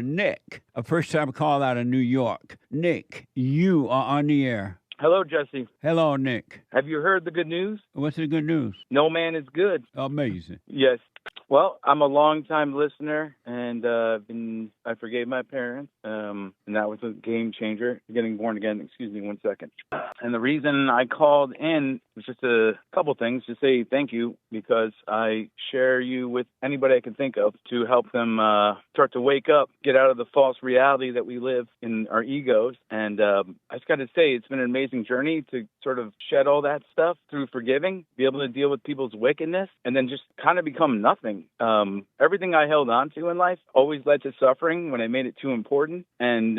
Nick, a first-time call out of New York. Nick, you are on the air. Hello, Jesse. Hello, Nick. Have you heard the good news? What's the good news? No man is good. Amazing. Yes. Well, I'm a long-time listener, and I forgave my parents, and that was a game changer. Getting born again. Excuse me 1 second. And the reason I called in was just a couple things to say thank you, because I share you with anybody I can think of to help them start to wake up, get out of the false reality that we live in our egos. And I just got to say, it's been an amazing journey to sort of shed all that stuff through forgiving, be able to deal with people's wickedness, and then just kind of become nothing. Everything I held on to in life always led to suffering when I made it too important. And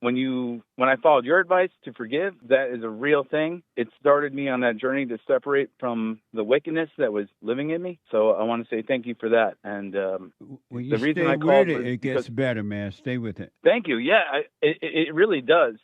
when I followed your advice to forgive, that is a real thing. It started me on that journey to separate from the wickedness that was living in me. So I want to say thank you for that. And when you the reason stay I called with was it gets better, man. Stay with it. Thank you. Yeah, it really does.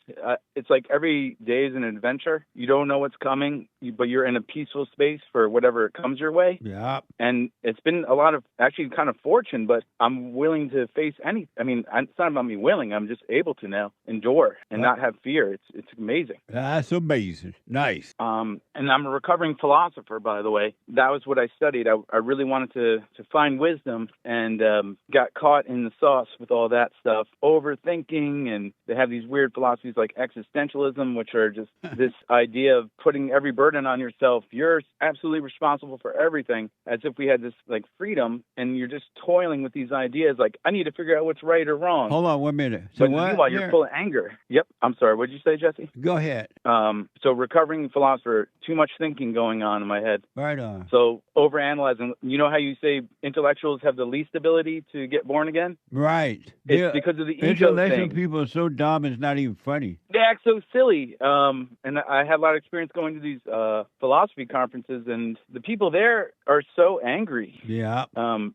It's like every day is an adventure. You don't know what's coming, but you're in a peaceful space for whatever comes your way. Yeah. And it's been a lot of actually kind of fortune, but I'm willing to face any. I mean, it's not about me willing. I'm just able to now endure and not have fear. It's amazing. That's amazing. Nice. And I'm a recovering philosopher, by the way. That was what I studied. I really wanted to find wisdom, and got caught in the sauce with all that stuff, overthinking, and they have these weird philosophies like existentialism, which are just this idea of putting every burden on yourself. You're absolutely responsible for everything, as if we had this like freedom, and you're just toiling with these ideas like, I need to figure out what's right or wrong. Hold on 1 minute. So but what? meanwhile, you're full of anger. Yep. I'm sorry. What did you say, Jesse? Go ahead. So recovering philosopher, too much thinking going on in my head. Right on. So overanalyzing. You know how you say intellectuals have the least ability to get born again? Right. It's because of the ego intellectual thing. people are so dumb it's not even funny. They act so silly. And I had a lot of experience going to these philosophy conferences, and the people there are so angry. Yeah.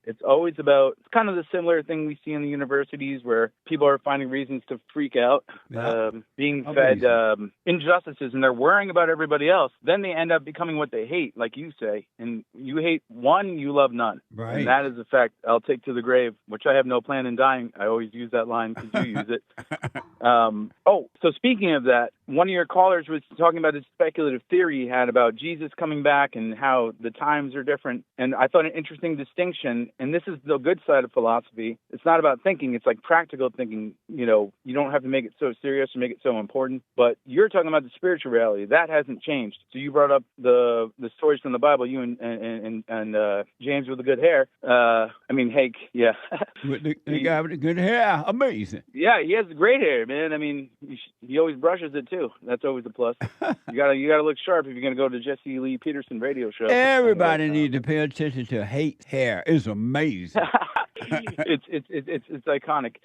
It's always about, it's kind of the similar thing we see in the universities where people are finding reasons to freak out, being fed injustices, and they're worrying about everybody else. Then they end up becoming what they hate, like you say. And you hate one, you love none. Right. And that is a fact I'll take to the grave, which I have no plan in dying. I always use that line because you use it. So speaking of that, one of your callers was talking about this speculative theory he had about Jesus coming back and how the times are different. And I thought an interesting distinction, and this is the good side of philosophy. It's not about thinking. It's like practical thinking. You know, you don't have to make it so serious or make it so important. But you're talking about the spiritual reality. That hasn't changed. So you brought up the stories from the Bible, you and James with the good hair. Hank, yeah. The guy with the good hair. Amazing. Yeah, he has great hair, man. I mean, he always brushes it, too. That's always a plus. You gotta look sharp if you're going to go to Jesse Lee Peterson radio show. Everybody needs to pay attention to hate hair. It's amazing. It's iconic.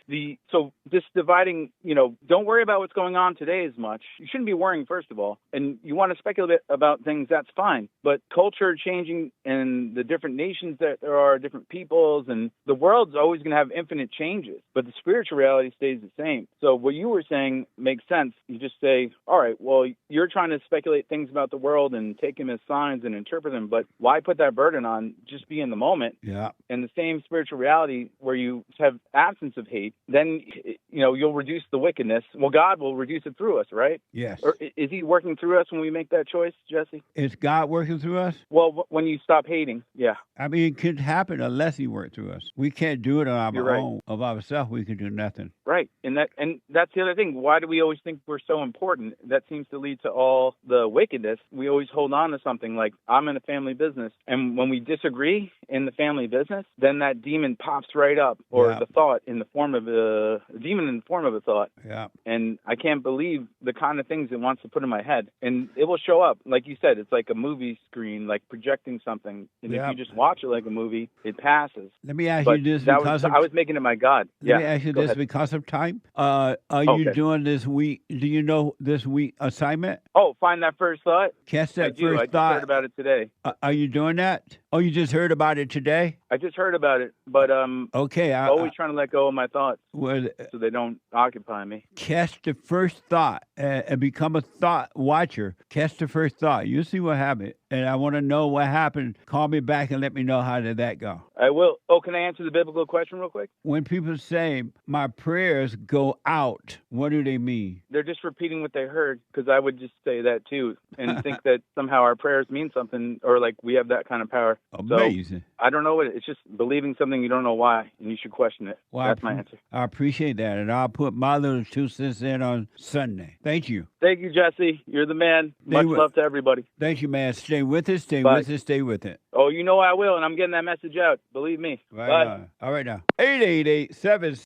So this dividing, don't worry about what's going on today as much. You shouldn't be worrying, first of all. And you want to speculate about things, that's fine. But culture changing and the different nations that there are, different peoples, and the world's always going to have infinite changes. But the spiritual reality stays the same. So what you were saying makes sense. You just say, all right, well, you're trying to speculate things about the world and take them as signs and interpret them. But why put that burden on? Just be in the moment. Yeah. And the same spiritual reality where you have absence of hate, then you'll reduce the wickedness. Well, God will reduce it through us, right? Yes. Or is he working through us when we make that choice, Jesse? Is God working through us? Well, when you stop hating, yeah. I mean, it could happen unless he worked through us. We can't do it on our own. Right. Of ourselves, we can do nothing. Right. And that's the other thing. Why do we always think we're so important? That seems to lead to all the wickedness. We always hold on to something like, I'm in a family business. And when we disagree in the family business, then that demon pops right up, or the thought in the form of a demon in the form of a thought. Yeah. And I can't believe the kind of things it wants to put in my head. And it will show up. Like you said, it's like a movie screen, like projecting something. And if you just watch it like a movie, it passes. Let me ask you this. I was making it my God. Let me ask you this because of time. Are you doing this week? Do you know this week assignment? Oh, find that first thought? Catch that first thought. I just heard about it today. Are you doing that? Oh, you just heard about it today? I just heard about it, but okay. I'm always trying to let go of my thoughts well, so they don't occupy me. Catch the first thought and become a thought watcher. Catch the first thought. You see what happened. And I want to know what happened. Call me back and let me know how did that go. I will. Oh, can I answer the biblical question real quick? When people say my prayers go out, what do they mean? They're just repeating what they heard, because I would just say that too and think that somehow our prayers mean something, or like we have that kind of power. Amazing. So, I don't know what it's just believing something you don't know why, and you should question it. Well, that's my answer. I appreciate that, and I'll put my little 2 cents in on Sunday. Thank you. Thank you, Jesse. You're the man. Much love to everybody. Thank you, man. Stay with it. Stay with it. Stay with it. Oh, you know I will, and I'm getting that message out. Believe me. Right Bye. on. All right now. 888-7